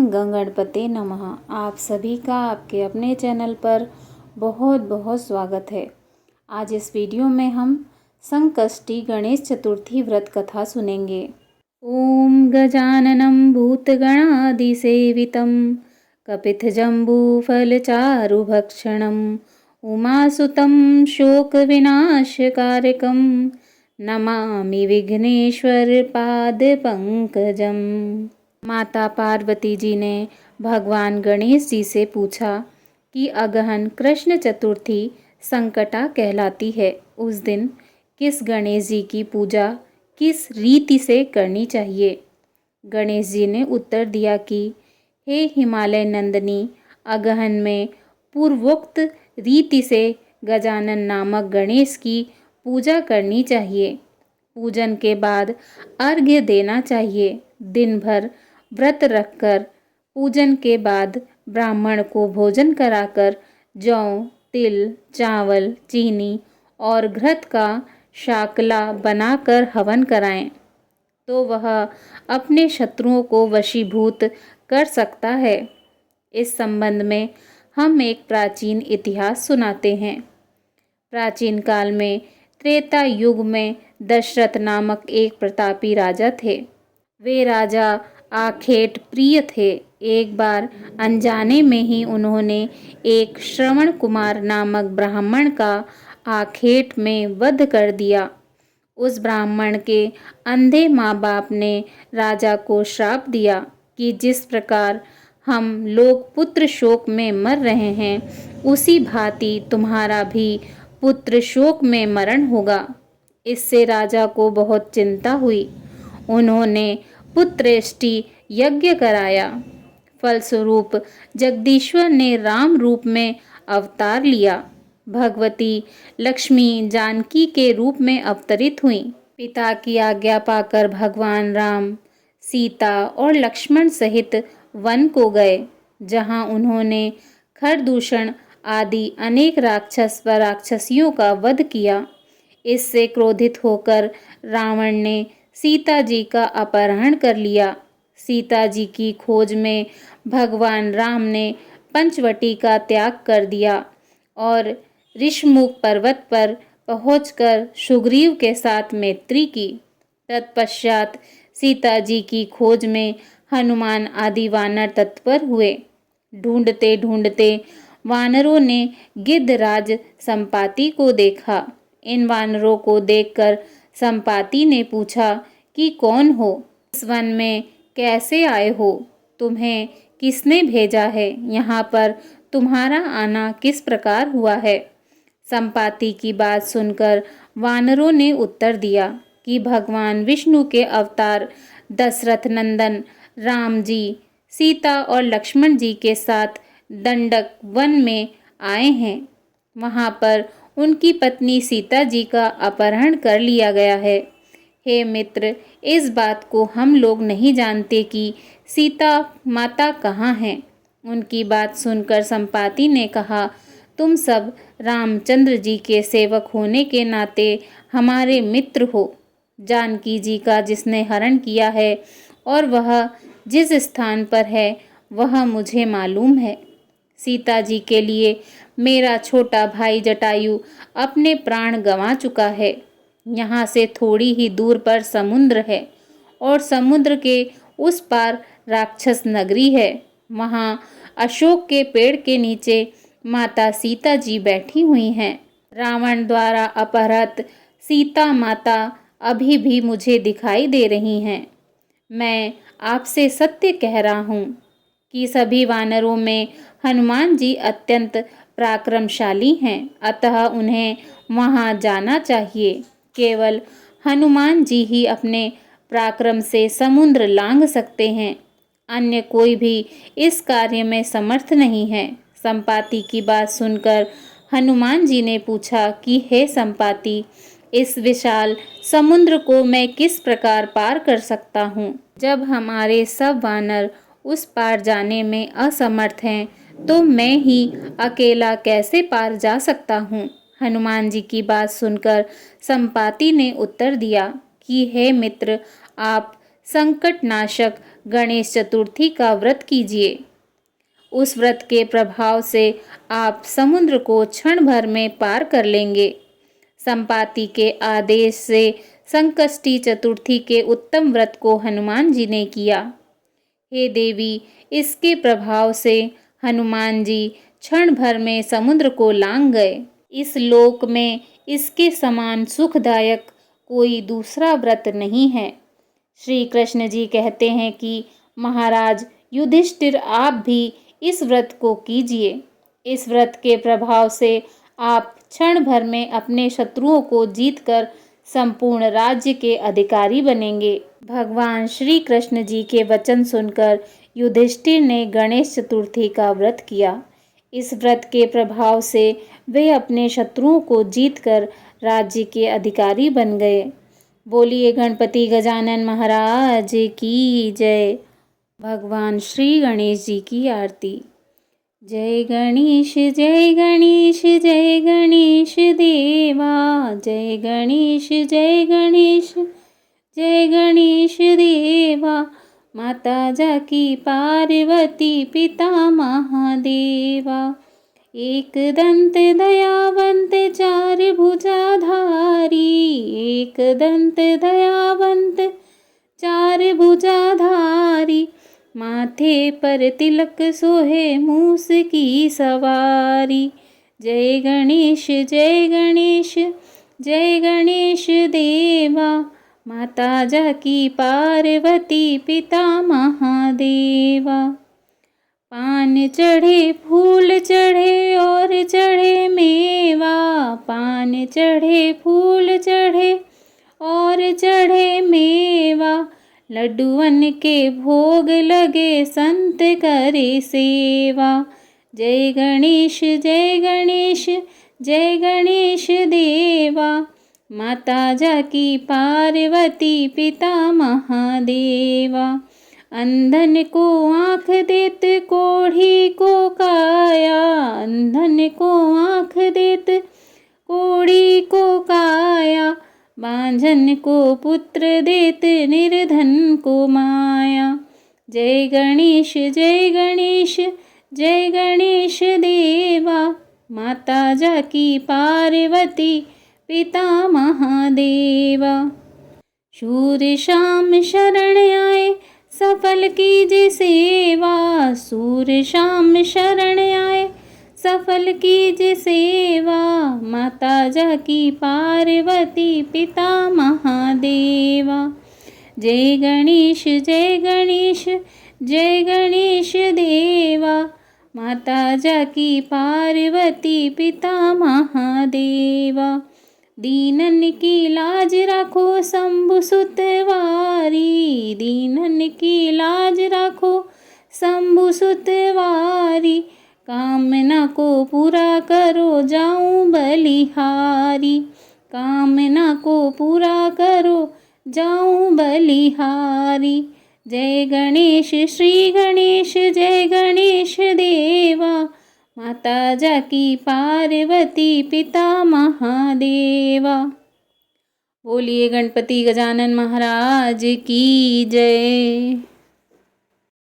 गं गणपते नमः। आप सभी का आपके अपने चैनल पर बहुत बहुत स्वागत है। आज इस वीडियो में हम संकष्टी गणेश चतुर्थी व्रत कथा सुनेंगे। ओम गजाननं भूतगणादिसेवितं कपितजम्बूफलचारुभक्षणं उमासुतं शोकविनाशकारकं नमामि विघ्नेश्वर पादपंकजम्। माता पार्वती जी ने भगवान गणेश जी से पूछा कि अगहन कृष्ण चतुर्थी संकटा कहलाती है। उस दिन किस गणेश जी की पूजा किस रीति से करनी चाहिए। गणेश जी ने उत्तर दिया कि हे हिमालय नंदिनी, अगहन में पूर्वोक्त रीति से गजानन नामक गणेश की पूजा करनी चाहिए। पूजन के बाद अर्घ्य देना चाहिए। दिन भर व्रत रखकर पूजन के बाद ब्राह्मण को भोजन कराकर जौ, तिल, चावल, चीनी और घृत का शाकला बनाकर हवन कराएं, तो वह अपने शत्रुओं को वशीभूत कर सकता है। इस संबंध में हम एक प्राचीन इतिहास सुनाते हैं। प्राचीन काल में त्रेता युग में दशरथ नामक एक प्रतापी राजा थे। वे राजा आखेट प्रिय थे। एक बार अनजाने में ही उन्होंने एक श्रवण कुमार नामक ब्राह्मण का आखेट में वध कर दिया। उस ब्राह्मण के अंधे माँ बाप ने राजा को श्राप दिया कि जिस प्रकार हम लोग पुत्र शोक में मर रहे हैं, उसी भांति तुम्हारा भी पुत्र शोक में मरण होगा। इससे राजा को बहुत चिंता हुई। उन्होंने पुत्रेष्टि यज्ञ कराया। फलस्वरूप जगदीश्वर ने राम रूप में अवतार लिया। भगवती लक्ष्मी जानकी के रूप में अवतरित हुई। पिता की आज्ञा पाकर भगवान राम सीता और लक्ष्मण सहित वन को गए, जहां उन्होंने खरदूषण आदि अनेक राक्षस व राक्षसियों का वध किया। इससे क्रोधित होकर रावण ने सीता जी का अपहरण कर लिया। सीता जी की खोज में भगवान राम ने पंचवटी का त्याग कर दिया और ऋषमुख पर्वत पर पहुंचकर सुग्रीव के साथ मैत्री की। तत्पश्चात सीता जी की खोज में हनुमान आदि वानर तत्पर हुए। ढूंढते ढूंढते वानरों ने गिद्धराज संपाति को देखा। इन वानरों को देखकर संपाति ने पूछा कि कौन हो, इस वन में कैसे आए हो, तुम्हें किसने भेजा है, यहाँ पर तुम्हारा आना किस प्रकार हुआ है। संपाति की बात सुनकर वानरों ने उत्तर दिया कि भगवान विष्णु के अवतार दशरथ नंदन राम जी सीता और लक्ष्मण जी के साथ दंडक वन में आए हैं। वहाँ पर उनकी पत्नी सीता जी का अपहरण कर लिया गया है। हे मित्र, इस बात को हम लोग नहीं जानते कि सीता माता कहाँ हैं। उनकी बात सुनकर संपाति ने कहा, तुम सब रामचंद्र जी के सेवक होने के नाते हमारे मित्र हो। जानकी जी का जिसने हरण किया है और वह जिस स्थान पर है वह मुझे मालूम है। सीता जी के लिए मेरा छोटा भाई जटायु अपने प्राण गंवा चुका है। यहाँ से थोड़ी ही दूर पर समुद्र है और समुद्र के उस पार राक्षस नगरी है। वहाँ अशोक के पेड़ के नीचे माता सीता जी बैठी हुई हैं। रावण द्वारा अपहृत सीता माता अभी भी मुझे दिखाई दे रही हैं। मैं आपसे सत्य कह रहा हूँ कि सभी वानरों में हनुमान जी अत्यंत पराक्रमशाली हैं, अतः उन्हें वहाँ जाना चाहिए। केवल हनुमान जी ही अपने पराक्रम से समुद्र लांघ सकते हैं, अन्य कोई भी इस कार्य में समर्थ नहीं है। संपाति की बात सुनकर हनुमान जी ने पूछा कि हे संपाति, इस विशाल समुद्र को मैं किस प्रकार पार कर सकता हूँ। जब हमारे सब वानर उस पार जाने में असमर्थ हैं, तो मैं ही अकेला कैसे पार जा सकता हूँ। हनुमान जी की बात सुनकर संपाति ने उत्तर दिया कि हे मित्र, आप संकट नाशक गणेश चतुर्थी का व्रत कीजिए। उस व्रत के प्रभाव से आप समुद्र को क्षण भर में पार कर लेंगे। संपाति के आदेश से संकष्टी चतुर्थी के उत्तम व्रत को हनुमान जी ने किया। हे देवी, इसके प्रभाव से हनुमान जी क्षण भर में समुद्र को लांघ गए। इस लोक में इसके समान सुखदायक कोई दूसरा व्रत नहीं है। श्री कृष्ण जी कहते हैं कि महाराज युधिष्ठिर, आप भी इस व्रत को कीजिए। इस व्रत के प्रभाव से आप क्षण भर में अपने शत्रुओं को जीतकर संपूर्ण राज्य के अधिकारी बनेंगे। भगवान श्री कृष्ण जी के वचन सुनकर युधिष्ठिर ने गणेश चतुर्थी का व्रत किया। इस व्रत के प्रभाव से वे अपने शत्रुओं को जीतकर राज्य के अधिकारी बन गए। बोलिए गणपति गजानन महाराज की जय। भगवान श्री गणेश जी की आरती। जय गणेश जय गणेश जय गणेश देवा, जय गणेश जय गणेश जय गणेश देवा। माता जाकी पार्वती पिता महादेवा। एक दंत दयावंत चार भुजाधारी, एक दंत दयावंत चार भुजाधारी। माथे पर तिलक सोहे मूस की सवारी। जय गणेश जय गणेश जय गणेश देवा। माता जाकी पार्वती पिता महादेवा। पान चढ़े फूल चढ़े और चढ़े मेवा, पान चढ़े फूल चढ़े और चढ़े मेवा। लड्डुअन के भोग लगे संत करे सेवा। जय गणेश जय गणेश जय गणेश देवा। माता जाकी पार्वती पिता महादेवा। अंधन को आँख देत कोढ़ी को काया, अंधन को आँख देत कोढ़ी को काया। बांझन को पुत्र देत निर्धन को माया। जय गणेश जय गणेश जय गणेश देवा। माता जाकी पार्वती पिता महादेवा। शूर श्याम शरण आए सफल कीजिए सेवा, सूर श्याम शरण आए सफल कीजिए सेवा। माता जाकी पार्वती पिता महादेवा। जय गणेश जय गणेश जय गणेश देवा। माता जाकी पार्वती पिता महादेवा। दीनन की लाज राखो शंभु सुतवारी, दीनन की लाज राखो शंभु सुतवारी। कामना को पूरा करो जाऊं बलिहारी, कामना को पूरा करो जाऊं बलिहारी। जय गणेश श्री गणेश जय गणेश देवा। माता जाकी पार्वती पिता महादेवा। बोलिए गणपति गजानन महाराज की जय।